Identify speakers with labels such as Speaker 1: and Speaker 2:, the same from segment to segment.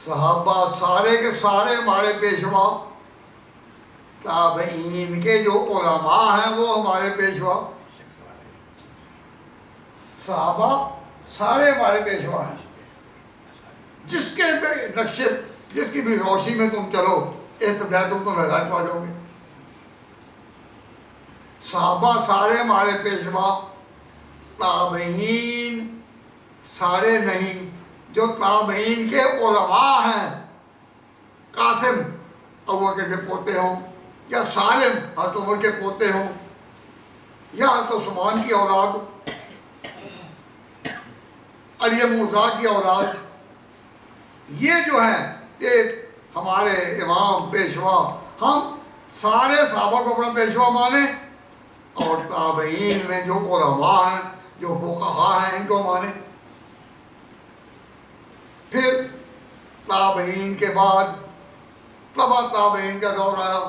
Speaker 1: صحابہ سارے کے سارے ہمارے پیشوا، تابعین کے جو علماء ہیں وہ ہمارے پیشوا، صحابہ سارے ہمارے پیشوا ہیں۔ جس کے نقشے، جس کی بھی روشنی میں تم چلو، اہتداء تم تو ہدایت پا جاؤ گے۔ صحابہ سارے ہمارے پیشوا، تابعین سارے نہیں، جو تابعین کے علماء ہیں، قاسم ابو بکر کے پوتے ہوں، یا سالم حضرت عمر کے پوتے ہوں، یا حضرت عثمان کی اولاد، علی مرزا کی اولاد، یہ جو ہیں یہ ہمارے امام پیشوا، ہم سارے صحابہ کو اپنا پیشوا مانیں، اور تابعین میں جو علماء ہیں، جو فقہاء ہیں، ان کو مانیں۔ پھر تابعین کے بعد تبع تابعین کا دور آیا،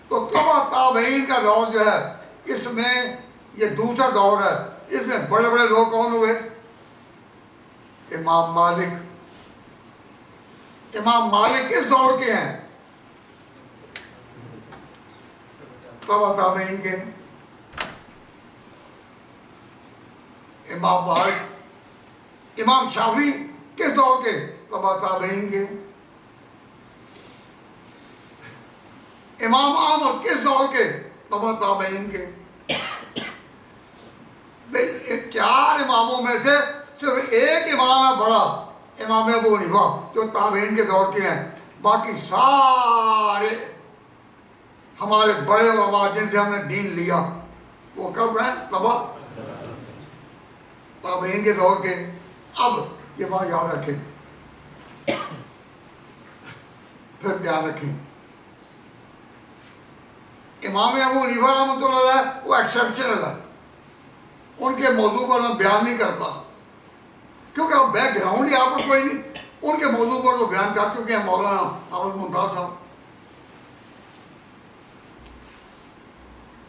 Speaker 1: تو تبع تابعین کا دور جو ہے، اس میں یہ دوسرا دور ہے، اس میں بڑے بڑے لوگ کون ہوئے؟ امام مالک۔ امام مالک کس دور کے ہیں؟ تبع تابعین کے۔ امام مالک۔ امام شافعی کس دور کے؟ تبع تابعین کے۔ امام احمد کس دور کے؟ تبع تابعین کے۔ چار اماموں میں سے صرف ایک امام ہے بڑا، امام ابو حنیفہ، جو تابعین کے دور کے ہیں، باقی سارے ہمارے بڑے علماء جن سے ہم نے دین لیا وہ کب ہیں؟ تبع تابعین کے دور کے۔ اب یہ بات یاد رکھیں، پھر دھیان رکھیں، امام ابو حنیفہ رحمۃ اللہ علیہ وہ ایکسیپشنل ہے، ان کے موضوع پر میں بیان نہیں کرتا، کیونکہ اب بیک گراؤنڈ ہی آپ کو کوئی نہیں، ان کے موضوع پر تو بیان کر چکے ہیں مولانا احمد ممتاز صاحب،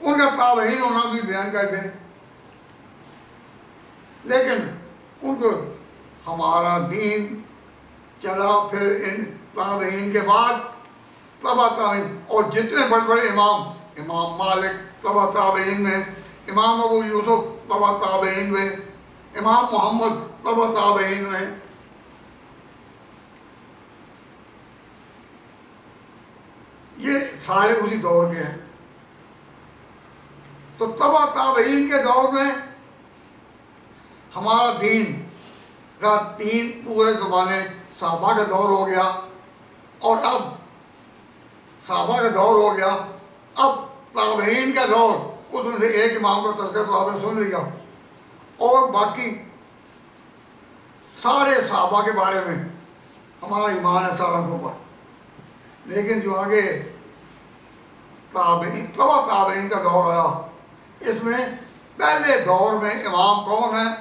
Speaker 1: ان کا تابعین ہونا بھی بیان کر دیں، لیکن ان کو ہمارا دین چلا پھر ان تابعین کے بعد تبع تابعین، اور جتنے بڑے بڑے امام، امام مالک تبع تابعین میں، امام ابو یوسف تبع تابعین میں، امام محمد تبع تابعین میں، یہ سارے اسی دور کے ہیں۔ تو تبع تابعین کے دور میں ہمارا دین کا تین پورے زمانے، صحابہ کا دور ہو گیا، اور اب صحابہ کا دور ہو گیا، اب تابعین کا دور، اس میں سے ایک امام کا تذکرہ تو آپ نے سن لیا، اور باقی سارے صحابہ کے بارے میں ہمارا ایمان ہے سارا کو پر۔ لیکن جو آگے تابعین، تبع تابعین کا دور آیا، اس میں پہلے دور میں امام کون ہیں؟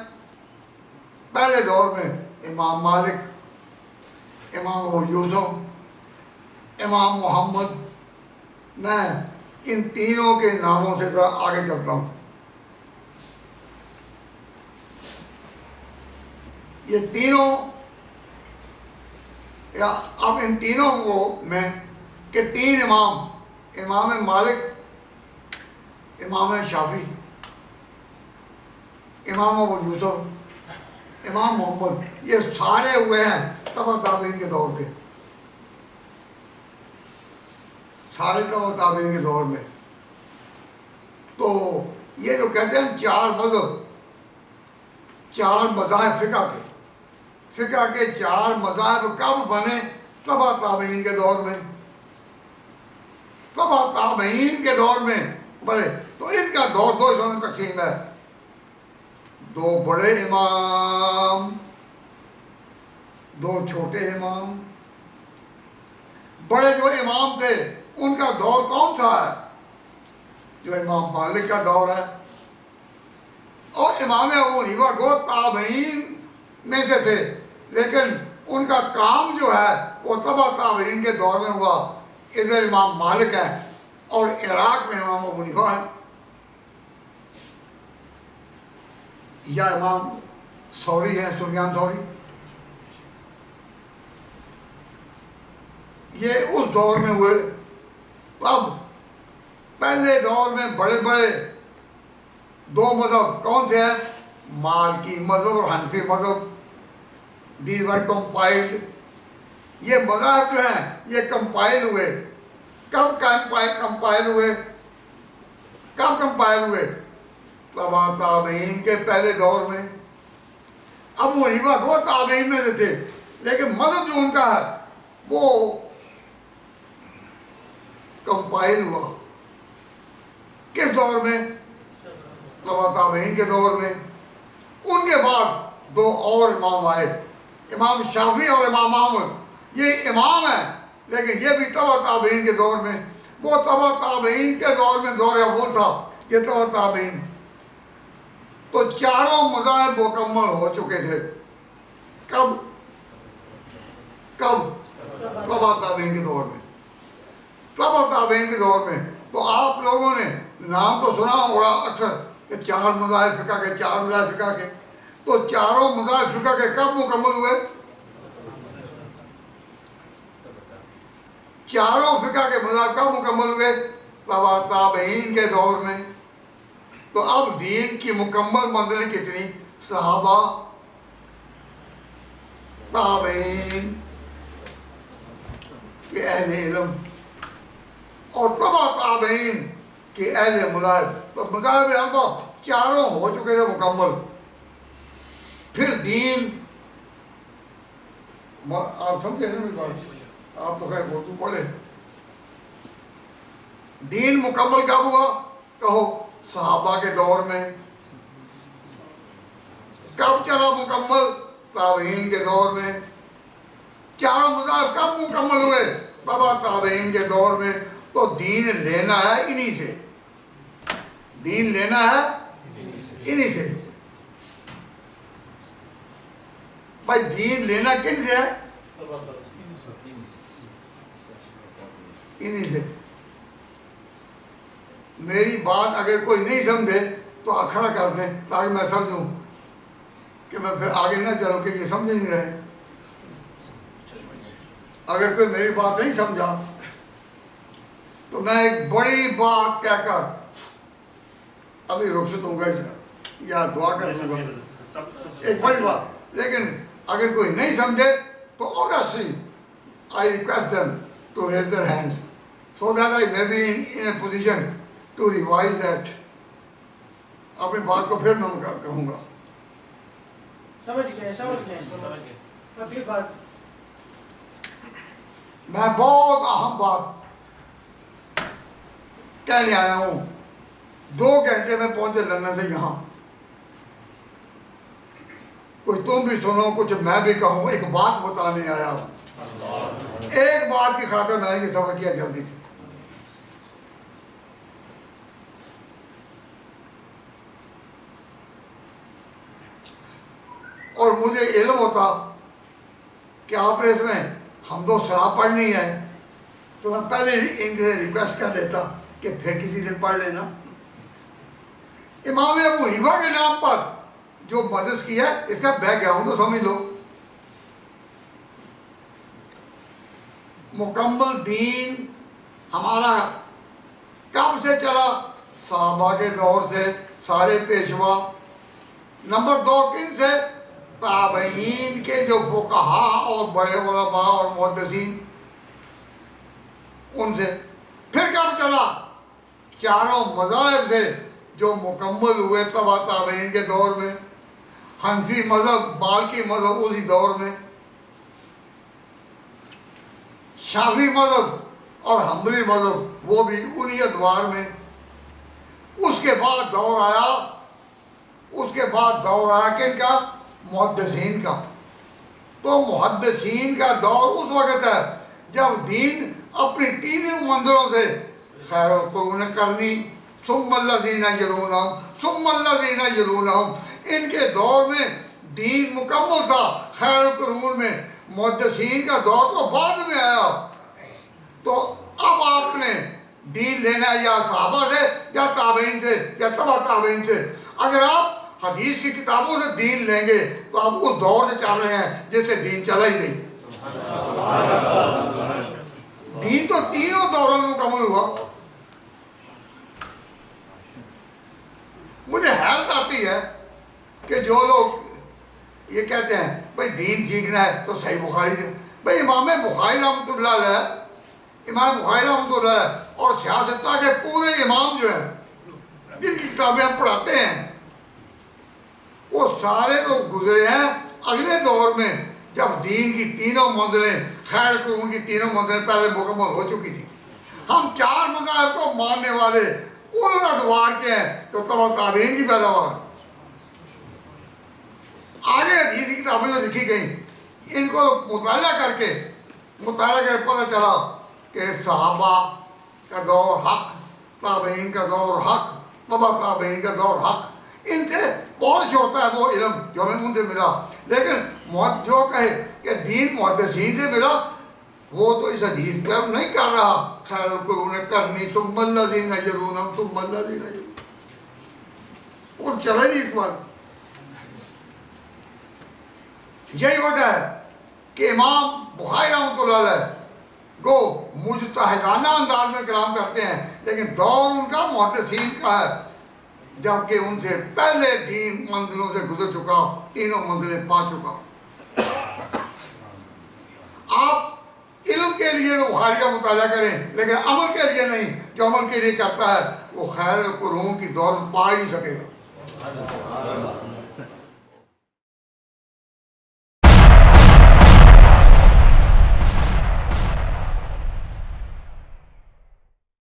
Speaker 1: پہلے دور میں امام مالک، امام ابو یوسف، امام محمد۔ میں ان تینوں کے ناموں سے ذرا آگے چلتا ہوں۔ یہ تینوں، یا اب ان تینوں کو میں کہ تین امام، امام مالک، امام شافعی، امام ابو یوسف، امام محمد، یہ سارے ہوئے ہیں تبع تابعین کے دور کے، سارے تبع تابعین کے دور میں۔ تو یہ جو کہتے ہیں چار مذہب، چار مذاہب فقہ کے چار مذاہب کب بنے؟ تبع تابعین کے دور میں، تبع تابعین کے دور میں بڑے۔ تو ان کا دور دو حصوں میں تقسیم ہے، دو بڑے امام، دو چھوٹے امام۔ بڑے جو امام تھے ان کا دور کون سا ہے؟ جو امام مالک کا دور ہے، اور امام ابو حنیفہ کو تابعین میں سے تھے، لیکن ان کا کام جو ہے وہ تبع تابعین کے دور میں ہوا۔ ادھر امام مالک ہے اور عراق میں امام ابو حنیفہ ہے، یا امام ثوری ہیں، سفیان ثوری۔ اس دور میں ہوئے. تو اب پہلے دور میں بڑے بڑے دو مذہب کون سے ہیں؟ مالکی مذہب اور حنفی مذہب. These were compiled. یہ مذاہب جو ہیں یہ کمپائل ہوئے. کب کمپائل ہوئے؟ کب کمپائل ہوئے؟ تبع تابعین کے پہلے دور میں. ابو حنیفہ وہ تابعین میں سے تھے، لیکن مذہب جو ان کا ہے وہ کمپائل ہوا کس دور میں؟ تبع تابعین کے دور میں. ان کے بعد دو اور امام آئے، امام شافعی اور امام احمد. یہ امام ہیں لیکن یہ بھی تبع تابعین کے دور میں. وہ تبع تابعین کے دور میں دور اول تھا، یہ تبع تابعین. تو چاروں مذاہب مکمل ہو چکے تھے. کب؟ تبع تابعین کے دور میں. تبع تابعین کے دور میں. تو آپ لوگوں نے نام تو سنا ہوگا اکثر کہ چار مذاہب فقہ کے، چار مذاہب فقہ کے. تو چاروں مذاہب فقہ کے کب مکمل ہوئے؟ چاروں فقہ کے مذاہب کب مکمل ہوئے؟ تبع تابعین کے دور میں. تو اب دین کی مکمل منزلیں کتنی؟ صحابہ، تابعین کے اہل علم اور تبع تابعین کے اہل مذاہب. تو مذاہب اربع چاروں ہو چکے تھے مکمل. پھر دین، آپ سمجھے نا میری بات؟ آپ تو خیر اردو پڑھے. دین مکمل کب ہوا؟ کہو. صحابہ کے دور میں. کب چلا مکمل؟ تابعین کے دور میں. چاروں مذاہب کب مکمل ہوئے؟ تبع تابعین کے دور میں. تو دین لینا ہے انہی سے. دین لینا ہے انہی سے. بھائی دین لینا کن سے ہے؟ انہی سے. میری بات اگر کوئی نہیں سمجھے تو اکھڑا کر دیں تاکہ میں سمجھوں، کہ میں پھر آگے نہ چلوں کہ یہ سمجھ نہیں رہے. اگر کوئی میری بات نہیں سمجھا تو میں ایک بڑی بات کہہ کر ابھی رخصت ہوں گا یا دعا کر لوں گا. ایک بڑی بات. لیکن اگر کوئی نہیں سمجھے تو obviously I request them to raise their hands so that I may be in a position to revise that. اپنی بات کو پھر میں کہوں گا.
Speaker 2: سمجھ گئے. ابھی بات
Speaker 1: میں بہت اہم بات کہنے آیا ہوں. 2 گھنٹے میں پہنچے لندن سے یہاں. کچھ تم بھی سنو، کچھ میں بھی کہوں. ایک بات بتانے آیا ہوں. ایک بات کی خاطر میں نے یہ سفر کیا جلدی سے. اور مجھے علم ہوتا کہ آپ نے اس میں حمد و ثنا پڑھنی ہے تو میں پہلے ان سے ریکویسٹ کر دیتا کہ پھر کسی دن پڑھ لینا. امام ابو حنیفہ کے نام پر جو مدرس کیا ہے اس کا بیک گراؤنڈ تو سمجھ لو. مکمل دین ہمارا کب سے چلا؟ صحابہ کے دور سے، سارے پیشوا. نمبر 2 کن سے؟ تابعین کے جو فقہا اور بڑے علماء اور محدثین، ان سے. پھر کب چلا؟ چاروں مذاہب سے جو مکمل ہوئے تبع تابعین کے دور میں. حنفی مذہب، مالکی مذہب اسی دور میں. شافعی مذہب اور حنبلی مذہب وہ بھی انہی ادوار میں. اس کے بعد دور آیا کن کا؟ محدثین کا. تو محدثین کا دور اس وقت ہے جب دین اپنی 3 منزلوں سے خیر القرون کرنی، ثم الذین یلونہم، ثم الذین یلونہم، ان کے دور میں دین مکمل تھا. خیر القرون میں. محدثین کا دور تو بعد میں آیا. تو اب آپ نے دین لینا ہے یا صحابہ سے یا تابعین سے یا تبع تابعین سے. اگر آپ حدیث کی کتابوں سے دین لیں گے تو آپ اس دور سے چل رہے ہیں جس سے دین چلا ہی نہیں. دین تو تینوں دوروں میں مکمل ہوا. مجھے حیرت آتی ہے کہ جو لوگ یہ کہتے ہیں بھائی دین سیکھنا ہے تو صحیح بخاری سے. بھائی امام بخاری رحمۃ اللہ علیہ، امام بخاری رحمۃ اللہ علیہ اور سیاستہ کے پورے امام جو ہیں جن کی کتابیں ہم پڑھاتے ہیں، وہ سارے تو گزرے ہیں اگلے دور میں جب دین کی تینوں منزلیں، خیر قرون کی تینوں منزلیں پہلے مکمل ہو چکی تھی. ہم چار مذاہب کو ماننے والے ان کا ادوار کے ہیں جو تمام تابعین کی پیداوار. آگے حدیث کی کتابیں جو لکھی گئیں ان کو مطالعہ کر کے پتہ چلا کہ صحابہ کا دور حق، تابعین کا دور حق، تبع تابعین کا دور حق. ان سے پولش ہوتا ہے وہ علم جو ہمیں ان سے ملا. لیکن جو کہے کہ دین محدثین سے ملا، وہ تو اس حدیث پر نہیں کر رہا خیر القرون کرنی ثم الذین یلونہم ثم الذین یلونہم. وہ چلا نہیں اس بات. یہی وجہ ہے کہ امام بخاری رحمۃ اللہ علیہ کو مجتہدانہ انداز میں کلام کرتے ہیں، لیکن دور ان کا محدثین کا ہے، جبکہ ان سے پہلے دین منزلوں سے گزر چکا، تینوں منزلیں پا چکا. آپ علم کے لیے بخاری کا مطالعہ کریں لیکن عمل کے لیے نہیں. جو عمل کے لیے کرتا ہے وہ خیر القرون کی دولت پا ہی نہیں سکے گا.